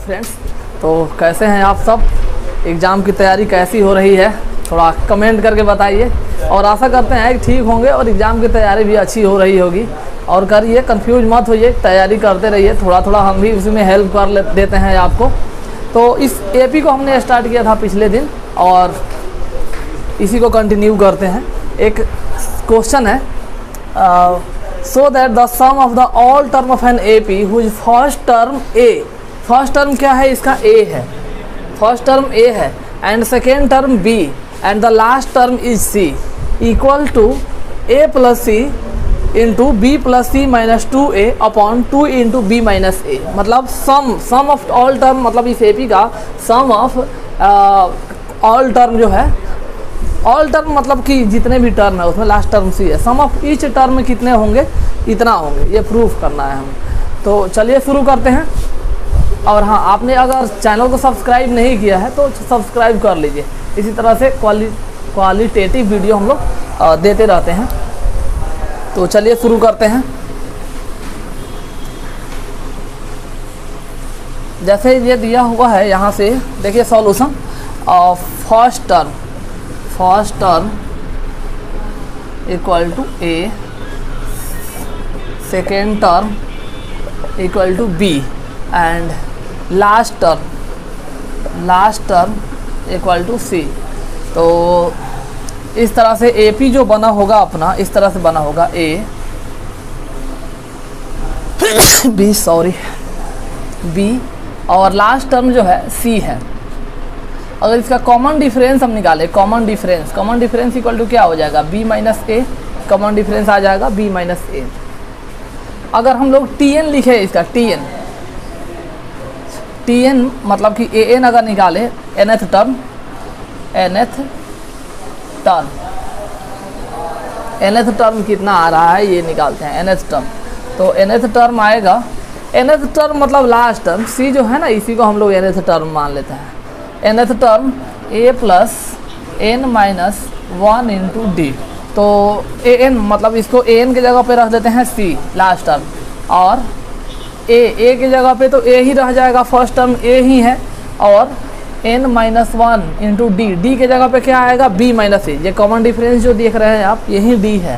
Friends, तो कैसे हैं आप सब? एग्ज़ाम की तैयारी कैसी हो रही है? थोड़ा कमेंट करके बताइए और आशा करते हैं कि ठीक होंगे और एग्ज़ाम की तैयारी भी अच्छी हो रही होगी। और करिए, कंफ्यूज मत होइए, तैयारी करते रहिए, थोड़ा थोड़ा हम भी उसमें हेल्प कर देते हैं आपको। तो इस एपी को हमने स्टार्ट किया था पिछले दिन और इसी को कंटिन्यू करते हैं। एक क्वेश्चन है, so that the sum of the all term of an AP whose first term a, first term क्या है इसका? ए है, फर्स्ट टर्म ए है, and second term b and the last term is c, equal to a plus c into b plus c minus 2a upon 2 into b minus a. मतलब sum of all term, मतलब इस AP का सम of all term जो है, all term मतलब कि जितने भी टर्म है उसमें लास्ट टर्म सी है, सम ऑफ ईच टर्म में कितने होंगे, इतना होंगे, ये प्रूफ करना है हमें। तो चलिए शुरू करते हैं। और हाँ, आपने अगर चैनल को सब्सक्राइब नहीं किया है तो सब्सक्राइब कर लीजिए। इसी तरह से क्वालिटेटिव वीडियो हम लोग देते रहते हैं। तो चलिए शुरू करते हैं। जैसे ये दिया हुआ है, यहाँ से देखिए solution of first term equal to a, second term equal to b and last term equal to c. तो इस तरह से एपी जो बना होगा अपना, इस तरह से बना होगा ए बी और लास्ट टर्म जो है सी है। अगर इसका कॉमन डिफरेंस हम निकालें, कॉमन डिफरेंस इक्वल टू क्या हो जाएगा? बी माइनस ए, कॉमन डिफरेंस आ जाएगा बी माइनस ए। अगर हम लोग टी एन लिखे, इसका टी एन मतलब कि ए एन अगर निकाले, nth टर्म कितना आ रहा है ये निकालते हैं। nth टर्म, तो nth टर्म आएगा, nth टर्म मतलब लास्ट टर्म सी जो है ना, इसी को हम लोग nth टर्म मान लेते हैं। nth term a plus n minus 1 into D. तो ए एन मतलब इसको ए एन के जगह पे रख देते हैं सी लास्ट टर्म, और ए की जगह पे तो ए ही रह जाएगा, फर्स्ट टर्म ए ही है, और n माइनस 1 इंटू डी के जगह पे क्या आएगा? b माइनस ए। ये कॉमन डिफरेंस जो देख रहे हैं आप, यही d है,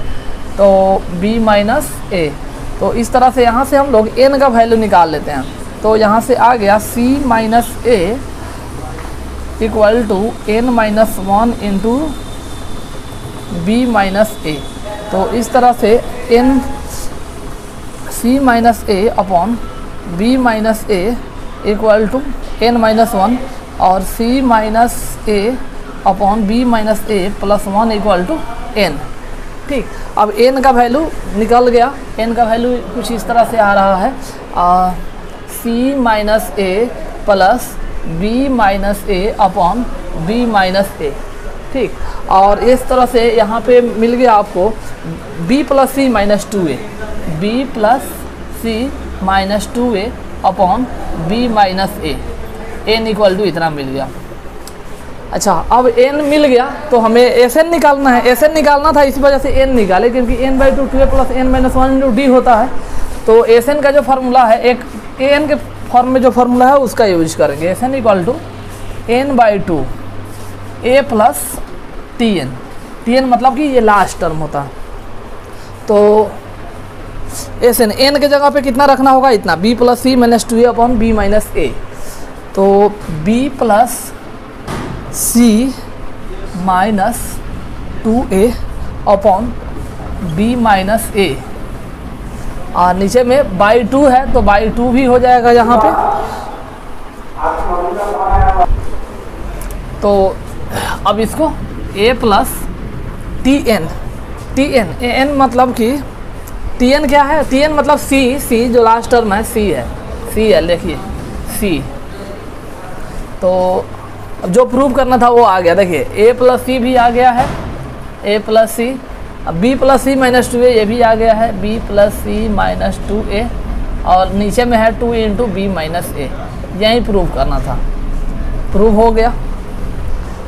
तो b माइनस ए। तो इस तरह से यहाँ से हम लोग n का वैल्यू निकाल लेते हैं। तो यहाँ से आ गया c minus a equal to n minus 1 into b minus a. तो इस तरह से n c minus a upon b minus a equal to n minus 1 और c minus a upon b minus a plus 1 equal to n। ठीक, अब n का value निकल गया। n का वैल्यू कुछ इस तरह से आ रहा है, c minus a plus B minus a upon b minus ए। ठीक, और इस तरह से यहाँ पे मिल गया आपको b plus c minus 2a, b plus c minus 2a upon b minus a, n equal to इतना मिल गया। अच्छा, अब n मिल गया तो हमें Sn निकालना है। Sn निकालना था, इसी वजह से n निकाले, क्योंकि n बाई 2 plus n minus 1 into D होता है। तो Sn का जो फार्मूला है, एक an के फॉर्म में जो फार्मूला है उसका यूज करेंगे। Sn इक्वल टू n बाई 2 a प्लस टी एन मतलब कि ये लास्ट टर्म होता है। तो Sn n के जगह पे कितना रखना होगा? इतना, b plus c minus 2a upon b minus a. तो b plus c minus 2a upon b minus a, और नीचे में बाई 2 है तो बाई 2 भी हो जाएगा यहाँ पे। तो अब इसको a प्लस टी एन मतलब कि टी एन क्या है? टी एन मतलब सी जो लास्ट टर्म है, सी है, देखिए सी। तो अब जो प्रूव करना था वो आ गया, देखिए a प्लस सी भी आ गया है, a प्लस सी। अब b plus c minus 2a ये भी आ गया है, b plus c minus 2a, और नीचे में है 2 इंटू बी माइनस ए। यही प्रूव करना था, प्रूव हो गया।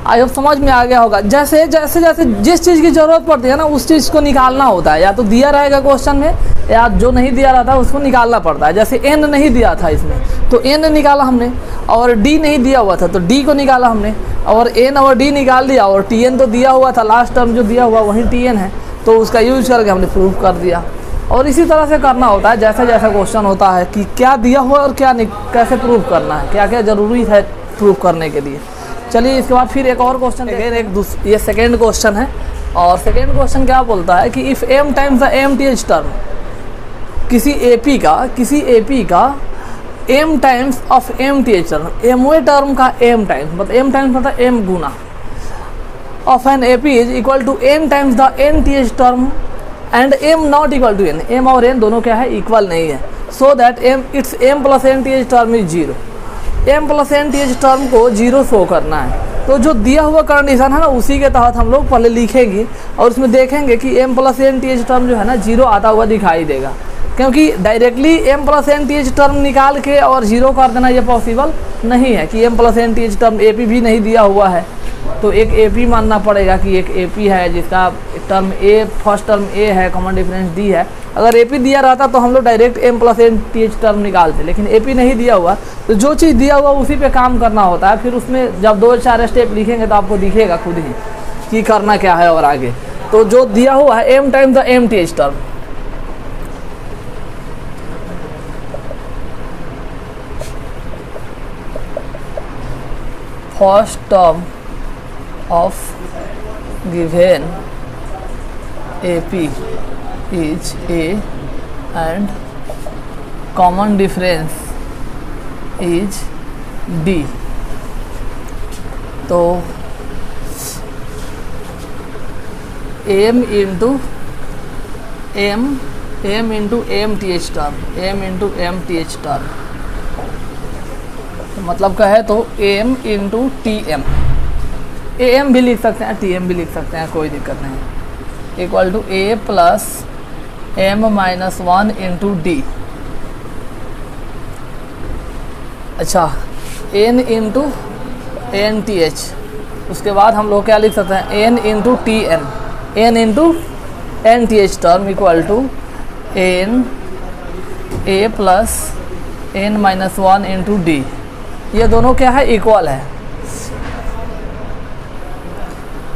आई होप समझ में आ गया होगा। जैसे जैसे जैसे जिस चीज़ की ज़रूरत पड़ती है ना उस चीज़ को निकालना होता है, या तो दिया रहेगा क्वेश्चन में या जो नहीं दिया रहता है उसको निकालना पड़ता है। जैसे n नहीं दिया था इसमें तो n निकाला हमने, और d नहीं दिया हुआ था तो d को निकाला हमने, और n और d निकाल दिया, और tn तो दिया हुआ था, लास्ट टर्म जो दिया हुआ वही tn है, तो उसका यूज करके हमने प्रूफ कर दिया। और इसी तरह से करना होता है जैसा जैसा क्वेश्चन होता है कि क्या दिया हुआ और क्या कैसे प्रूफ करना है, क्या क्या ज़रूरी है प्रूफ करने के लिए। चलिए इसके बाद फिर एक और क्वेश्चन, ये सेकेंड क्वेश्चन है, और सेकेंड क्वेश्चन क्या बोलता है कि if m times the mth term, किसी AP का m times of mth term, mवे टर्म का m टाइम्स, मतलब m टाइम्स मतलब m गुना of an AP is equal to n times the nth term and m not equal to n, m और n दोनों क्या है, इक्वल नहीं है, so that it's m plus nth term is 0, m plus nth term को 0 show करना है। तो जो दिया हुआ कंडीशन है ना उसी के तहत हम लोग पहले लिखेंगे, और उसमें देखेंगे कि m प्लस nth टर्म जो है ना 0 आता हुआ दिखाई देगा, क्योंकि directly m plus nth term निकाल के और 0 कर देना ये पॉसिबल नहीं है कि m plus nth term AP भी नहीं दिया हुआ है, तो एक AP मानना पड़ेगा कि एक AP है जिसका term A, first term A है, कॉमन डिफरेंस D है। अगर AP दिया रहता तो हम लोग direct m plus nth term निकालते, लेकिन AP नहीं दिया हुआ, तो जो चीज़ दिया हुआ उसी पे काम करना होता है। फिर उसमें जब 2-4 स्टेप लिखेंगे तो आपको दिखेगा खुद ही कि करना क्या है और आगे। तो जो दिया हुआ है m times the mth term, first term of given AP is A and common difference is D। तो m into mth term, m into mth term मतलब का है तो m into tm, am भी लिख सकते हैं, tm भी लिख सकते हैं, कोई दिक्कत नहीं, equal to a plus m minus 1 into d. अच्छा, n into n t h, उसके बाद हम लोग क्या लिख सकते हैं, n into t m, n into n t h term equal to n a plus n minus 1 into d. ये दोनों क्या है, इक्वल है,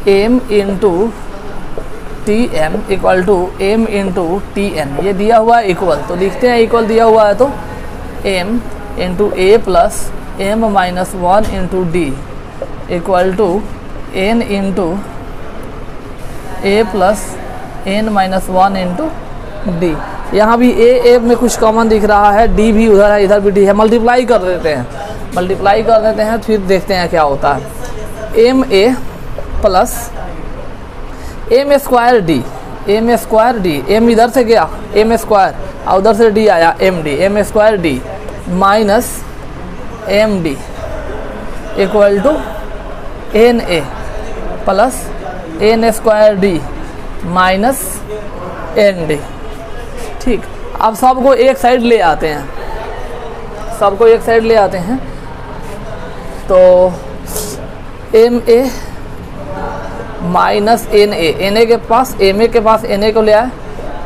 m into t m equal to m into t n, ये दिया हुआ है इक्वल, तो लिखते हैं इक्वल दिया हुआ है तो m into a plus m minus 1 into d equal to n into a plus n minus 1 into d. यहाँ भी a में कुछ कॉमन दिख रहा है, d भी उधर है, इधर भी d है, मल्टीप्लाई कर देते हैं, फिर देखते हैं क्या होता है। m a plus m square D, m इधर से गया m स्क्वायर और उधर से d आया m square d minus m d equal to n a plus n square d minus n d. ठीक, अब सबको एक साइड ले आते हैं, तो m a minus n a के पास एम ए के पास एन ए को ले आए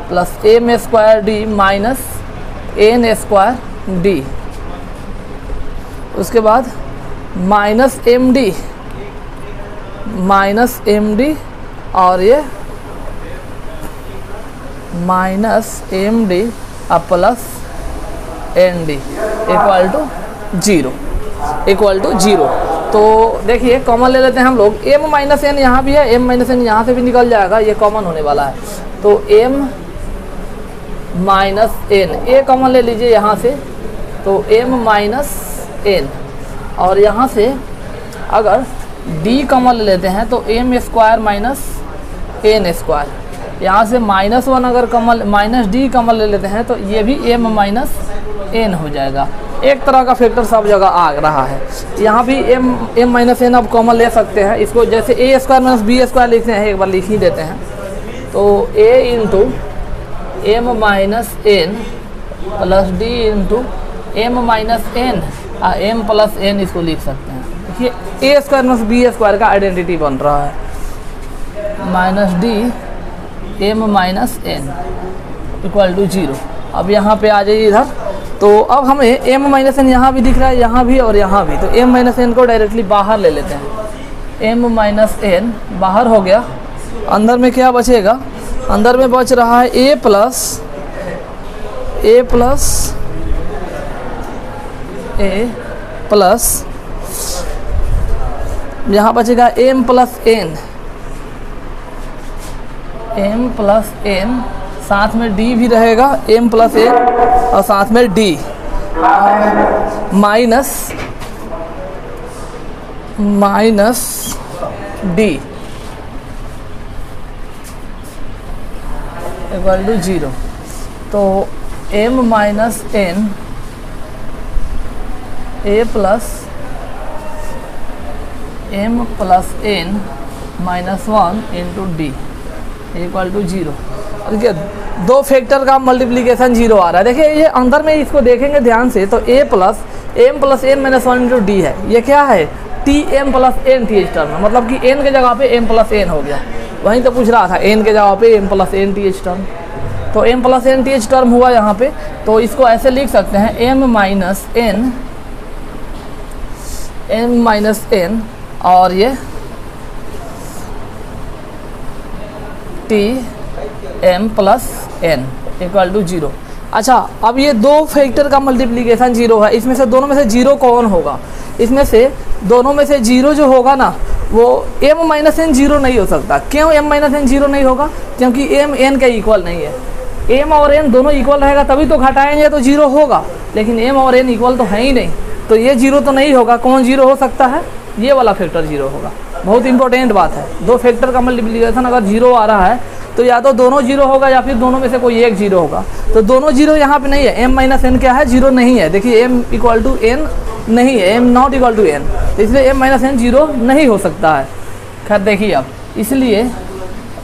plus m square d minus n square d, उसके बाद माइनस एम डी और ये माइनस एम डी और plus n d equal to zero. तो देखिए कॉमन ले लेते हैं हम लोग, m माइनस एन यहाँ भी है, m माइनस एन यहाँ से भी निकल जाएगा, ये कॉमन होने वाला है, तो m माइनस एन, ए कॉमन ले लीजिए यहाँ से, तो m माइनस एन, और यहाँ से अगर d कॉमन ले लेते हैं तो m square minus n square, यहाँ से -1 अगर कॉमन माइनस डी कॉमन ले लेते हैं तो ये भी m माइनस एन हो जाएगा। एक तरह का फैक्टर सब जगह आ रहा है, यहाँ भी m माइनस एन अब कॉमन ले सकते हैं, इसको जैसे a square minus b square लिखते हैं, एक बार लिख ही देते हैं, तो a into m minus n plus d into m minus n m plus n इसको लिख सकते हैं, देखिए a square minus b square का आइडेंटिटी बन रहा है, minus d m minus n equal to 0। अब यहाँ पे आ जाइए इधर, तो अब हमें एम माइनस एन यहाँ भी दिख रहा है, यहाँ भी और यहाँ भी, तो एम माइनस एन को डायरेक्टली बाहर ले लेते हैं। एम माइनस एन बाहर हो गया, अंदर में क्या बचेगा, अंदर में बच रहा है ए प्लस यहाँ बचेगा एम प्लस एन, साथ में डी भी रहेगा, एम प्लस एन और साथ में d minus d equal to 0। तो m minus n a plus m plus n minus 1 into d equal to 0। देखिए दो फैक्टर का मल्टीप्लिकेशन 0 आ रहा है। देखिए ये अंदर में इसको देखेंगे ध्यान से, तो a plus m plus n minus 1 into d है, ये क्या है, t m plus n t h term, मतलब कि एन के जगह पे एम प्लस एन हो गया। वहीं तो पूछ रहा था एन के जगह पे m plus n t h term, तो m plus n t h term हुआ यहाँ पे। तो इसको ऐसे लिख सकते हैं एम माइनस एन और ये t m plus n equal to 0। अच्छा अब ये दो फैक्टर का मल्टीप्लिकेशन 0 है, इसमें से दोनों में से 0 कौन होगा, इसमें से दोनों में से 0 जो होगा ना वो m माइनस एन 0 नहीं हो सकता। क्यों m माइनस एन 0 नहीं होगा, क्योंकि m n के इक्वल नहीं है। m और n दोनों इक्वल रहेगा तभी तो घटाएंगे तो 0 होगा, लेकिन m और n इक्वल तो है ही नहीं, तो ये 0 तो नहीं होगा। कौन 0 हो सकता है, ये वाला फैक्टर 0 होगा। बहुत इंपॉर्टेंट बात है, दो फैक्टर का मल्टीप्लिकेशन अगर 0 आ रहा है तो या तो दोनों 0 होगा या फिर दोनों में से कोई एक 0 होगा। तो दोनों 0 यहाँ पे नहीं है, m माइनस एन क्या है, 0 नहीं है। देखिए m इक्वल टू एन नहीं है, m not equal to n, इसलिए m माइनस एन 0 नहीं हो सकता है। खैर देखिए अब, इसलिए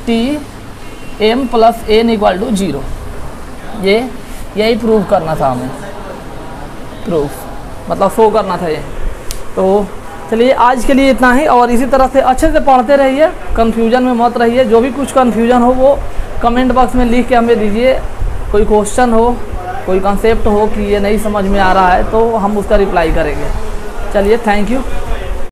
t m plus n equal to 0, यही प्रूव करना था हमें, प्रूफ मतलब शो करना था ये। तो चलिए आज के लिए इतना ही, और इसी तरह से अच्छे से पढ़ते रहिए, कन्फ्यूजन में मत रहिए। जो भी कुछ कन्फ्यूजन हो वो कमेंट बॉक्स में लिख के हमें दीजिए। कोई क्वेश्चन हो, कोई कंसेप्ट हो कि ये नहीं समझ में आ रहा है तो हम उसका रिप्लाई करेंगे। चलिए थैंक यू।